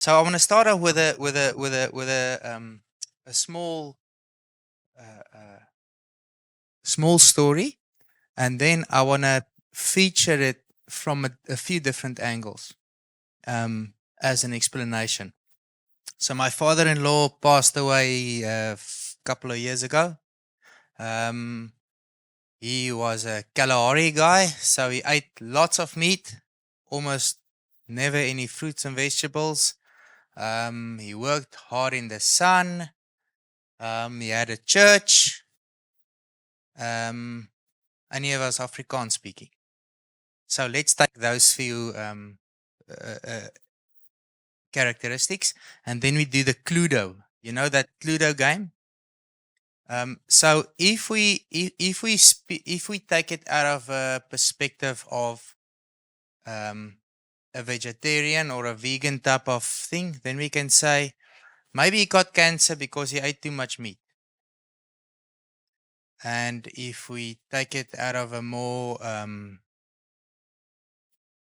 So I want to start off with a uh, uh, small story, and then I want to feature it from a few different angles as an explanation. So my father-in-law passed away a couple of years ago. Um, he was a Kalahari guy, so he ate lots of meat, almost never any fruits and vegetables. He worked hard in the sun. He had a church, and he was Afrikaans speaking. So let's take those few characteristics, and then we do the Cluedo. You know that Cluedo game. So if we take it out of a perspective of um, a vegetarian or a vegan type of thing, then we can say maybe he got cancer because he ate too much meat. And if we take it out of a more, uh,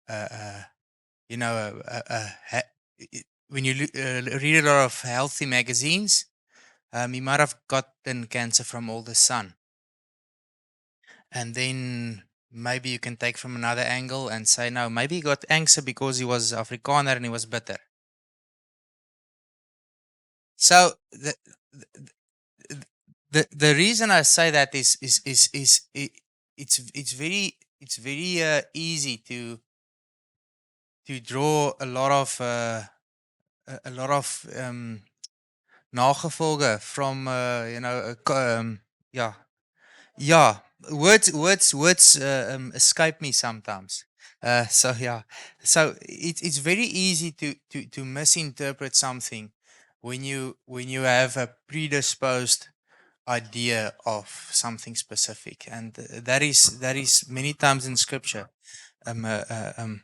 uh, you know, when you read a lot of healthy magazines, he might have gotten cancer from all the sun. And then maybe you can take from another angle and say, no, maybe he got cancer because he was Afrikaner and he was bitter. So the reason I say that it's very easy to draw a lot of a lot of nagevolge from yeah, yeah, words escape me sometimes. So yeah, so it's very easy to misinterpret something when you have a predisposed idea of something specific, and that is many times in scripture um, uh, uh, um,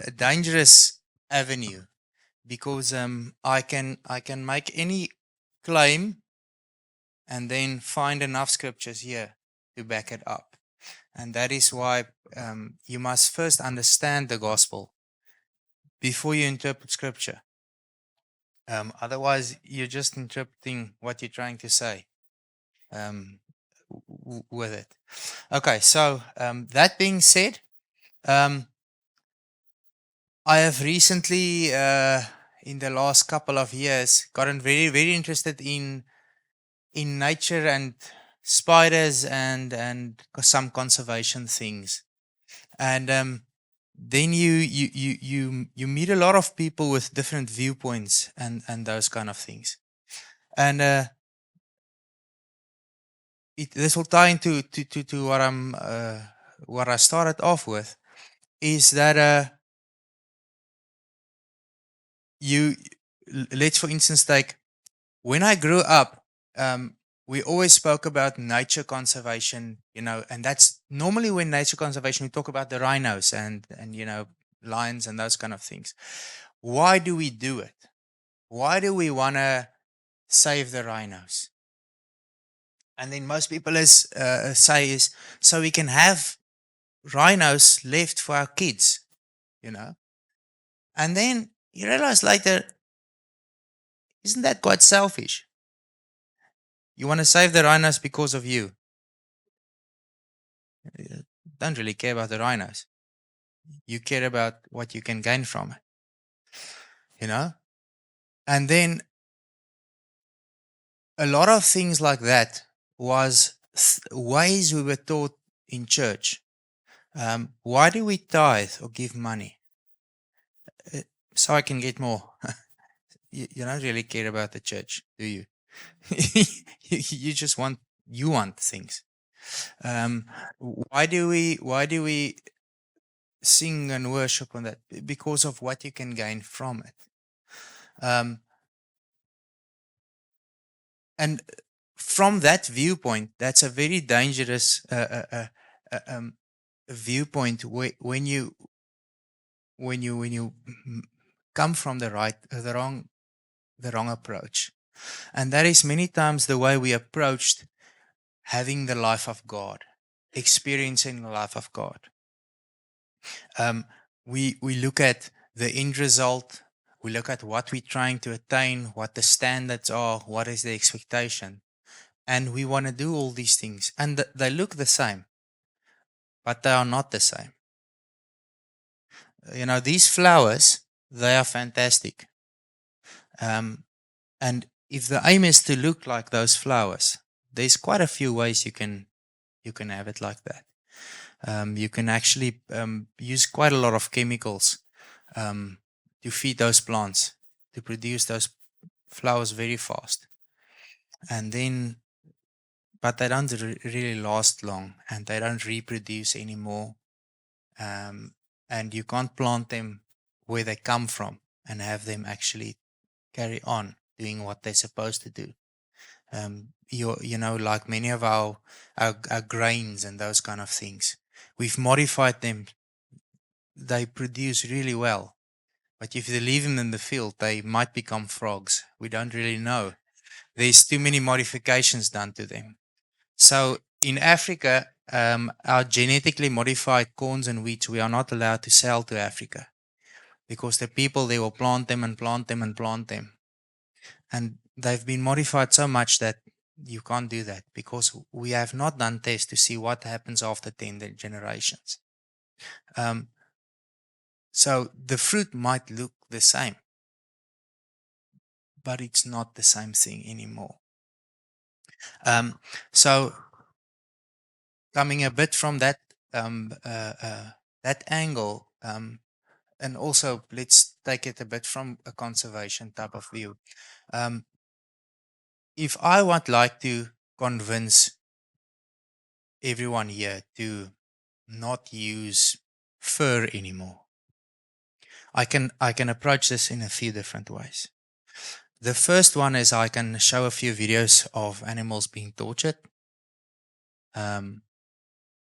a dangerous avenue, because I can make any claim and then find enough scriptures here to back it up, and that is why you must first understand the gospel before you interpret scripture. Otherwise, you're just interpreting what you're trying to say um, with it. Okay, so that being said, um, I have recently, in the last couple of years, gotten very interested in nature and spiders and some conservation things. And then you meet a lot of people with different viewpoints and those kind of things. And this will tie into to what I started off with, is that you let's for instance take, when I grew up, we always spoke about nature conservation, and that's normally when nature conservation we talk about the rhinos and lions and those kind of things. Why do we do it? Why do we want to save the rhinos? And then most people say is so we can have rhinos left for our kids, you know. And then you realize later, isn't that quite selfish? You want to save the rhinos because of you. You don't really care about the rhinos. You care about what you can gain from it, you know? And then a lot of things like that was ways we were taught in church. Why do we tithe or give money? So I can get more. You don't really care about the church, do you? You just want things. Why do we sing and worship on that? Because of what you can gain from it. And from that viewpoint, that's a very dangerous viewpoint when you come from the wrong approach. And that is many times the way we approached having the life of God, experiencing the life of God. We look at the end result. We look at what we're trying to attain, what the standards are, what is the expectation. And we want to do all these things. And they look the same, but they are not the same. These flowers, they are fantastic. And if the aim is to look like those flowers, there's quite a few ways you can have it like that. You can actually use quite a lot of chemicals um, to feed those plants to produce those flowers very fast. And then, but they don't really last long, and they don't reproduce anymore. And you can't plant them where they come from and have them actually carry on doing what they're supposed to do. Like many of our grains and those kind of things, we've modified them. They produce really well, but if you leave them in the field, they might become frogs. We don't really know. There's too many modifications done to them. So in Africa, our genetically modified corns and wheats, we are not allowed to sell to Africa because the people, they will plant them and plant them and plant them. And they've been modified so much that you can't do that because we have not done tests to see what happens after 10 generations. So the fruit might look the same, but it's not the same thing anymore. So coming a bit from that angle, and also let's take it a bit from a conservation type of view. If I would like to convince everyone here to not use fur anymore, I can approach this in a few different ways. The first one is I can show a few videos of animals being tortured, and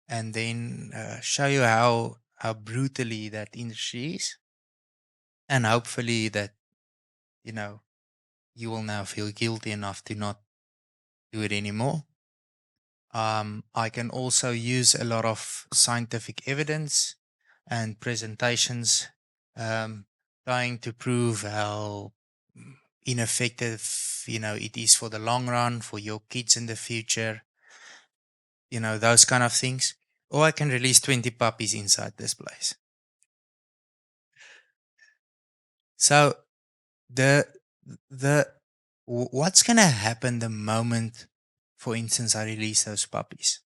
then show you how brutally that industry is, and hopefully that you will now feel guilty enough to not do it anymore. I can also use a lot of scientific evidence and presentations, trying to prove how ineffective it is for the long run for your kids in the future, those kind of things. Or I can release 20 puppies inside this place. So the the what's gonna happen the moment, for instance, I release those puppies?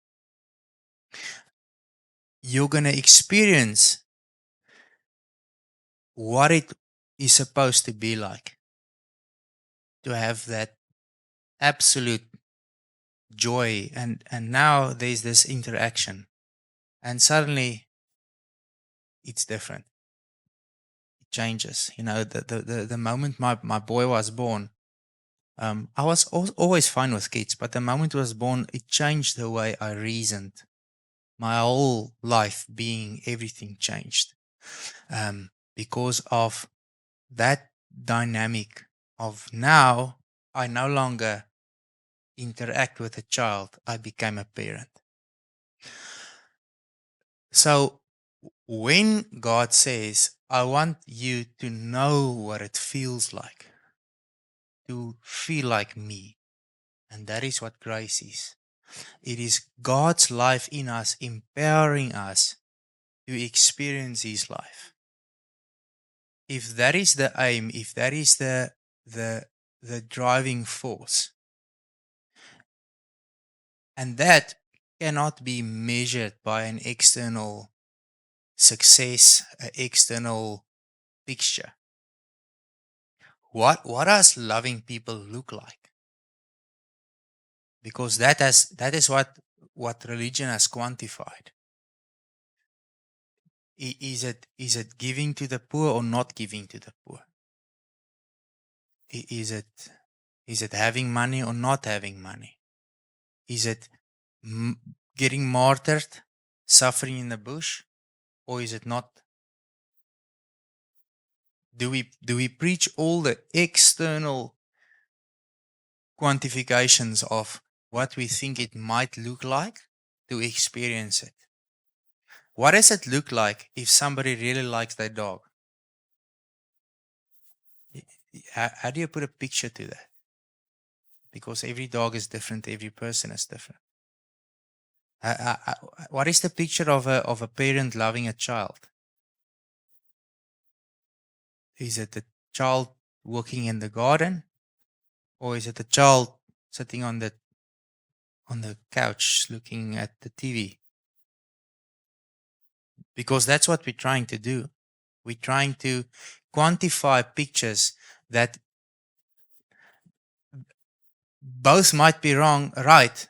You're gonna experience what it is supposed to be like to have that absolute joy, and now there's this interaction, and suddenly it's different. It changes. The moment my boy was born, I was always fine with kids, but the moment he was born, it changed the way I reasoned. My whole life being, everything changed, because of that dynamic of now I no longer interact with a child, I became a parent. So when God says, I want you to know what it feels like to feel like me, and that is what grace is. It is God's life in us, empowering us to experience His life. If that is the aim, if that is the driving force, and that cannot be measured by an external success, an external picture. What does loving people look like? Because that is what religion has quantified. Is it giving to the poor or not giving to the poor? Is it having money or not having money? Is it getting martyred, suffering in the bush, or is it not? Do we preach all the external quantifications of what we think it might look like to experience it? What does it look like if somebody really likes their dog? how do you put a picture to that? Because every dog is different, every person is different. What is the picture of a parent loving a child? Is it the child working in the garden, or is it the child sitting on the couch looking at the TV? Because that's what we're trying to do. We're trying to quantify pictures that both might be right,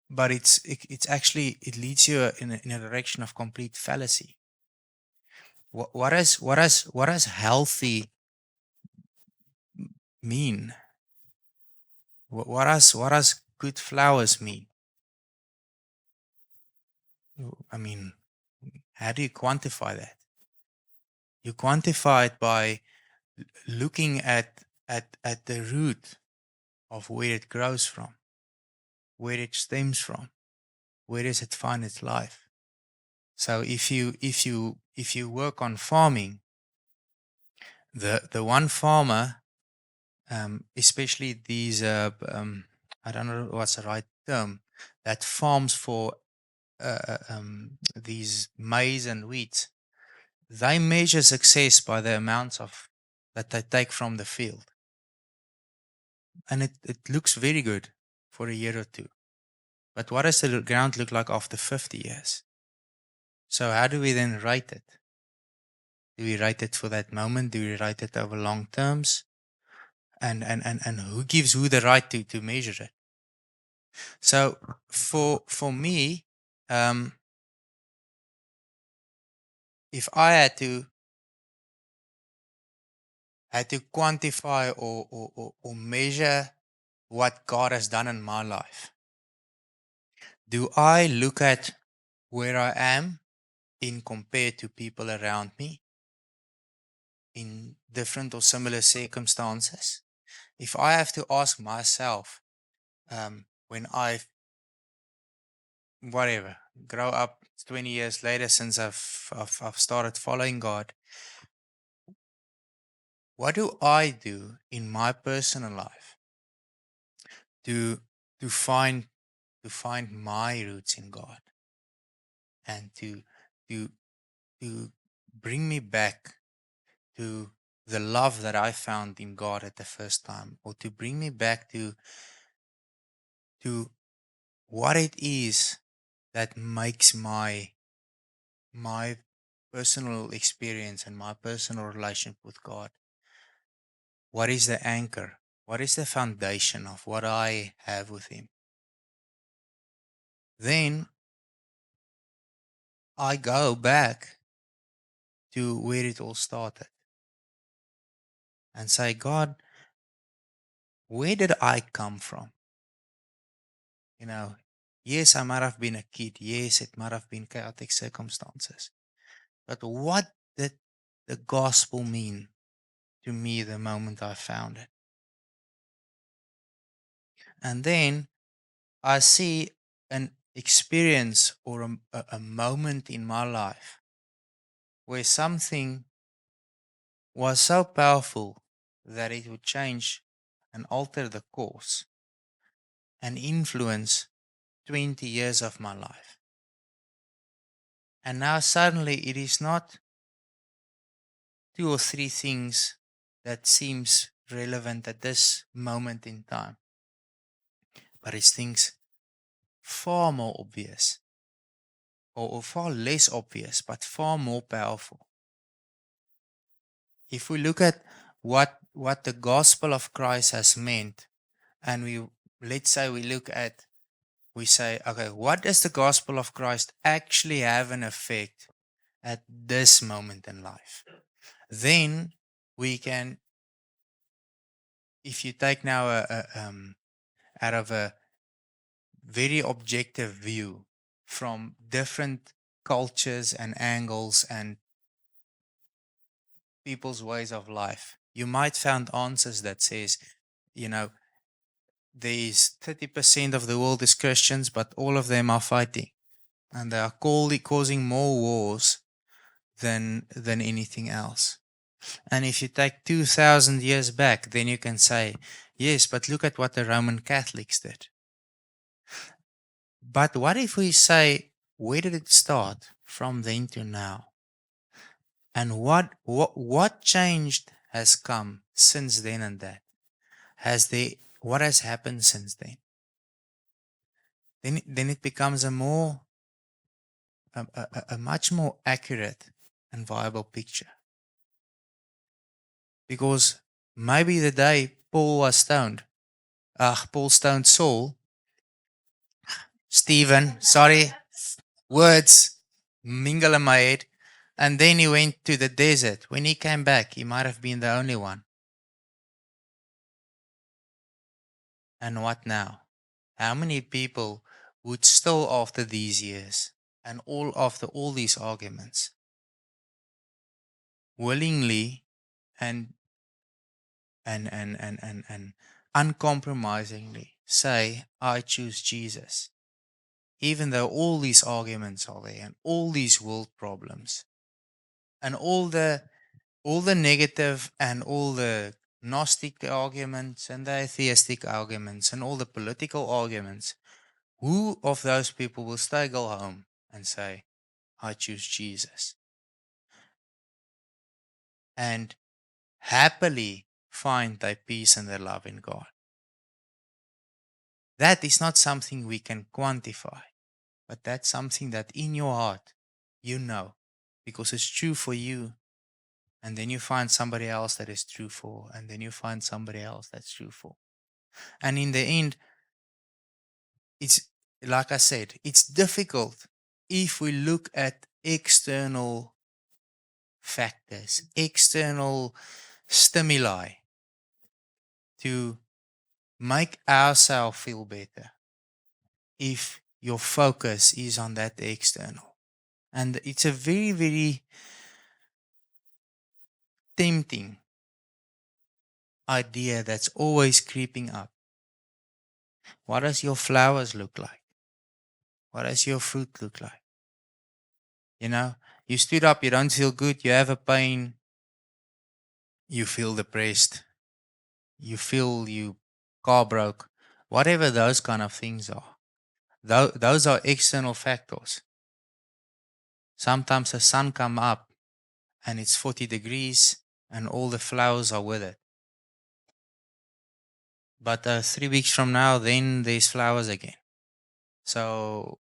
but it's actually it leads you in a direction of complete fallacy. What does healthy mean? What does good flowers mean? I mean, how do you quantify that? You quantify it by looking at the root of where it grows from, where it stems from, where does it find its life. So if you work on farming, the one farmer, especially these I don't know what's the right term, that farms for these maize and wheat, they measure success by the amounts of that they take from the field, and it looks very good for a year or two. But what does the ground look like after 50 years? So how do we then rate it? Do we rate it for that moment? Do we rate it over long terms? And who gives who the right to measure it? So for me, if I had to quantify or measure what God has done in my life, do I look at where I am in compared to people around me in different or similar circumstances? If I have to ask myself, when I whatever grow up 20 years later since I've started following God, what do I do in my personal life to to find to find my roots in God, and to to bring me back to the love that I found in God at the first time, or to bring me back to what it is that makes my personal experience and my personal relationship with God. What is the anchor? What is the foundation of what I have with Him? Then I go back to where it all started and say, God, where did I come from? You know, yes, I might have been a kid. Yes, it might have been chaotic circumstances. But what did the gospel mean to me the moment I found it? And then I see an experience or a moment in my life where something was so powerful that it would change and alter the course and influence 20 years of my life. And now suddenly it is not two or three things that seems relevant at this moment in time, but it's things far more obvious, or far less obvious, but far more powerful. If we look at what the gospel of Christ has meant, and let's say we say, okay, what does the gospel of Christ actually have an effect at this moment in life? Then we can, if you take now out of a very objective view from different cultures and angles and people's ways of life, you might find answers that says, you know, there's 30% of the world is Christians, but all of them are fighting, and they are causing more wars than anything else. And if you take 2,000 years back, then you can say, yes, but look at what the Roman Catholics did. But what if we say, where did it start from then to now? And what changed has come since then and that? What has happened since then? Then it becomes a much more accurate and viable picture. Because maybe the day Paul stoned Saul, Stephen, sorry, words mingle in my head, and then he went to the desert. When he came back, he might have been the only one. And what now? How many people would still, after these years and after all these arguments, willingly and and uncompromisingly say, I choose Jesus, even though all these arguments are there and all these world problems and all the negative and all the Gnostic arguments and the atheistic arguments and all the political arguments, who of those people will still go home and say, I choose Jesus? And happily find their peace and their love in God. That is not something we can quantify, but that's something that in your heart you know because it's true for you. And then you find somebody else that is true for, and then you find somebody else that's true for. And in the end, it's like I said, it's difficult if we look at external factors, external stimuli to make ourselves feel better if your focus is on that external. And it's a very, very tempting idea that's always creeping up. What does your flowers look like? What does your fruit look like? You know, you stood up, you don't feel good, you have a pain, you feel depressed, you feel you car broke, whatever those kind of things are. Those are external factors. Sometimes the sun come up and it's 40 degrees and all the flowers are with it. But 3 weeks from now, then there's flowers again. So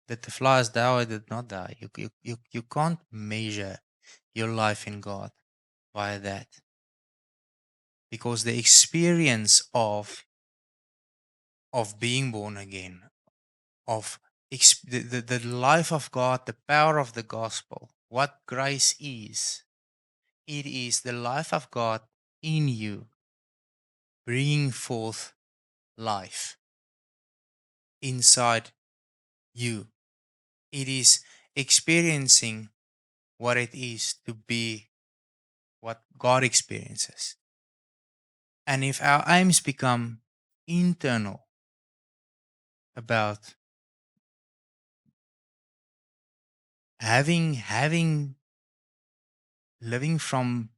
did the flowers die or did not die? You can't measure your life in God by that. Because the experience of being born again, of the life of God, the power of the gospel, what grace is, it is the life of God in you, bringing forth life inside you. It is experiencing what it is to be what God experiences. And if our aims become internal about having living from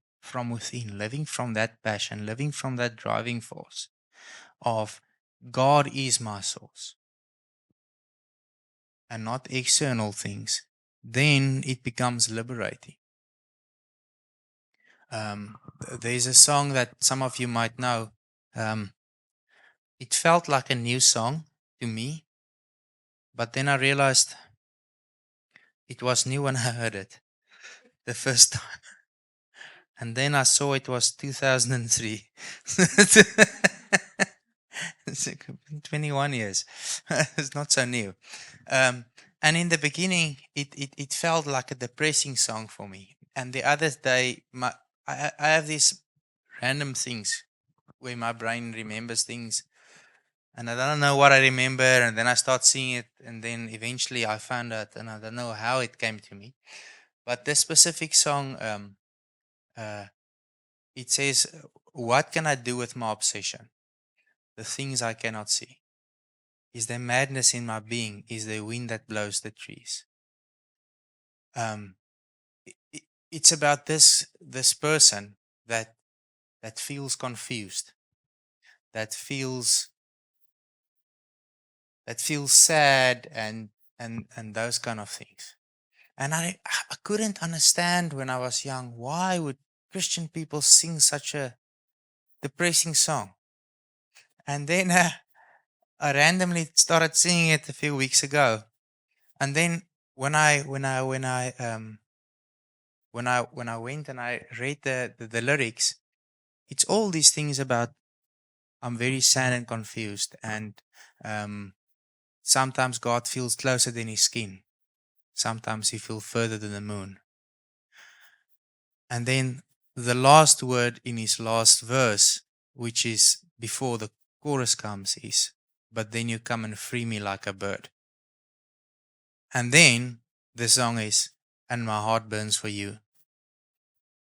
within, living from that passion, living from that driving force of God is my source and not external things, then it becomes liberating. There's a song that some of you might know. It felt like a new song to me, but then I realized it was new when I heard it the first time. And then I saw it was 2003. It's 21 years. It's not so new. And in the beginning, it felt like a depressing song for me. And the other day, I have these random things where my brain remembers things. And I don't know what I remember. And then I start seeing it. And then eventually I found out, and I don't know how it came to me. But this specific song, uh, it says, what can I do with my obsession? The things I cannot see. Is there madness in my being? Is there wind that blows the trees? Um, it's about this person that feels confused, that feels sad, and those kind of things. And I couldn't understand when I was young, why would Christian people sing such a depressing song? And then I randomly started singing it a few weeks ago. And then when I went and I read the lyrics, it's all these things about I'm very sad and confused, and um, sometimes God feels closer than His skin. Sometimes He feels further than the moon. And then the last word in His last verse, which is before the chorus comes, is, "But then you come and free me like a bird." And then the song is, "And my heart burns for you."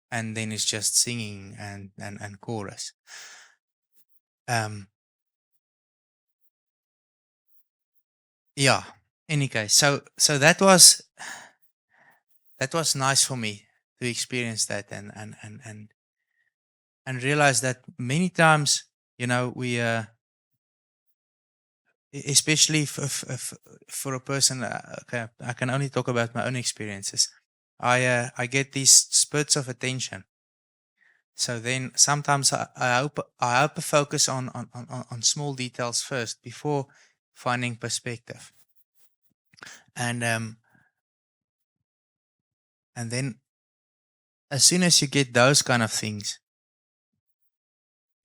And then it's just singing and chorus. Um, yeah. Any case, so that was nice for me to experience that and realize that many times, we especially for a person. Okay, I can only talk about my own experiences. I get these spurts of attention. So then sometimes I focus on small details first before finding perspective. And and then as soon as you get those kind of things,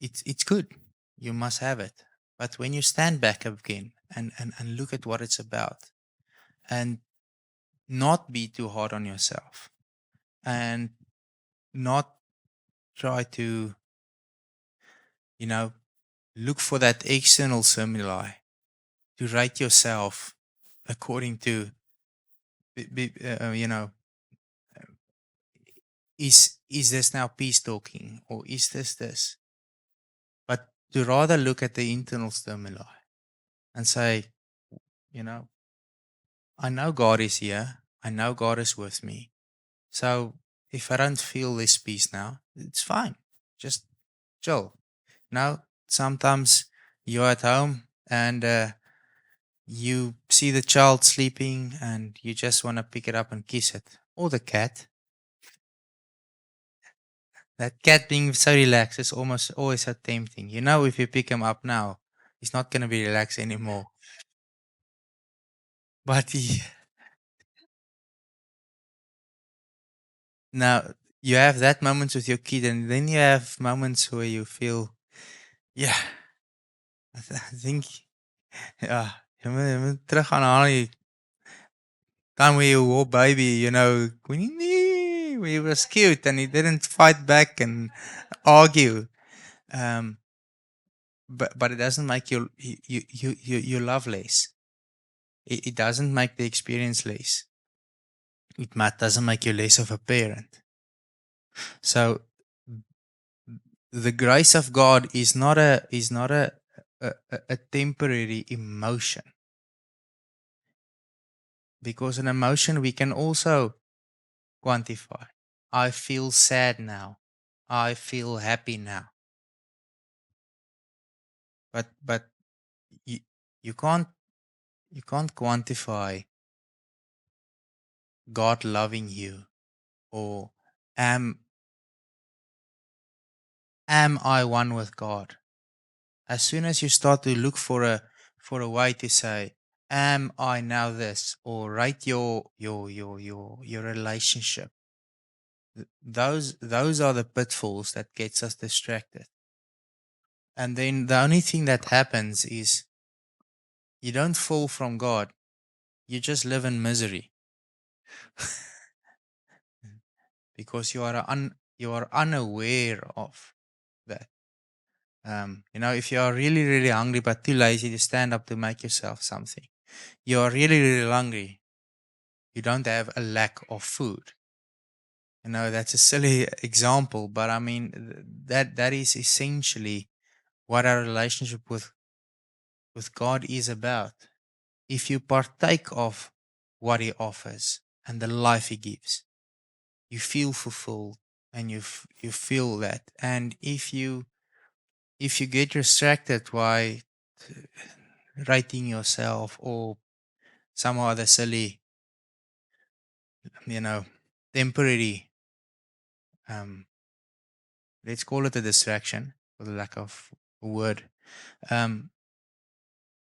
it's good. You must have it. But when you stand back again and look at what it's about, and not be too hard on yourself, and not try to, you know, look for that external stimuli to rate yourself according to, you know, is this now peace talking, or is this? But to rather look at the internal stimuli and say, you know, I know God is here. I know God is with me. So if I don't feel this peace now, it's fine. Just chill. Now, sometimes you're at home and you see the child sleeping and you just want to pick it up and kiss it. Or the cat. That cat being so relaxed is almost always so tempting. If you pick him up now, he's not going to be relaxed anymore. But now you have that moments with your kid, and then you have moments where you feel, yeah, I think, yeah, jy moet terug gaan haal die time where you were baby, when he was cute and he didn't fight back and argue. Um, but it doesn't make you love less. It doesn't make the experience less. Doesn't make you less of a parent. So the grace of God is not a temporary emotion, because an emotion we can also quantify. I feel sad now. I feel happy now. But you, you can't quantify God loving you, or am am I one with God? As soon as you start to look for a way to say, am I now this, or rate your relationship, those are the pitfalls that gets us distracted. And then the only thing that happens is you don't fall from God, you just live in misery. Because you are unaware of that. If you are really, really hungry but too lazy to stand up to make yourself something, you are really, really hungry. You don't have a lack of food. That's a silly example, but I mean that is essentially what our relationship with God is about. If you partake of what He offers and the life He gives, you feel fulfilled, and you feel that. And if you get distracted by writing yourself or some other silly, you know, temporary, um, let's call it a distraction for the lack of a word, um,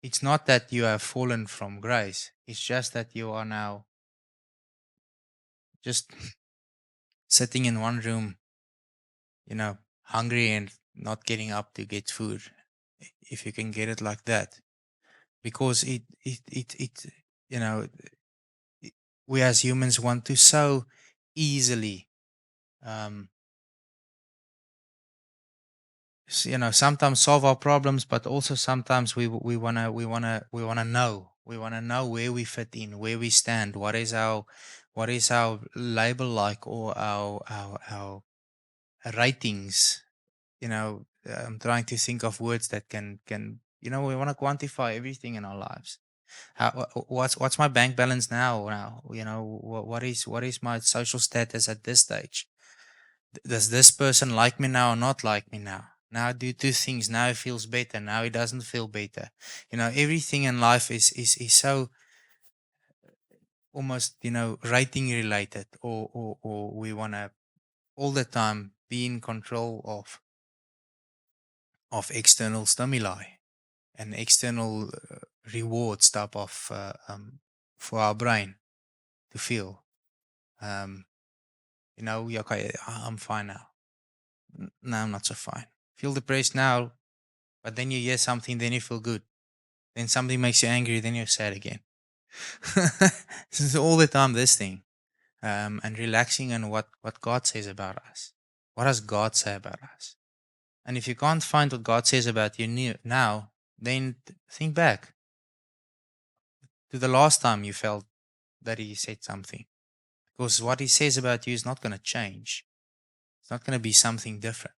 it's not that you have fallen from grace. It's just that you are now just sitting in one room, hungry and not getting up to get food, if you can get it like that. Because it you know, i- we as humans want to so easily, um, sometimes solve our problems, but also sometimes we wanna know where we fit in, where we stand, what is our label like, or our ratings. I'm trying to think of words that can we want to quantify everything in our lives. What's my bank balance now? What is my social status at this stage? Does this person like me now or not like me now? Now I do two things. Now it feels better. Now it doesn't feel better. Everything in life is so almost rating related, or we want to all the time be in control of external stimuli and external rewards type of for our brain to feel. Um, yeah, okay, I'm fine now. No, I'm not so fine. Feel depressed now, but then you hear something, then you feel good. Then something makes you angry, then you're sad again. This is all the time this thing. And relaxing on what God says about us. What does God say about us? And if you can't find what God says about you now, then think back to the last time you felt that He said something. Because what He says about you is not going to change. It's not going to be something different.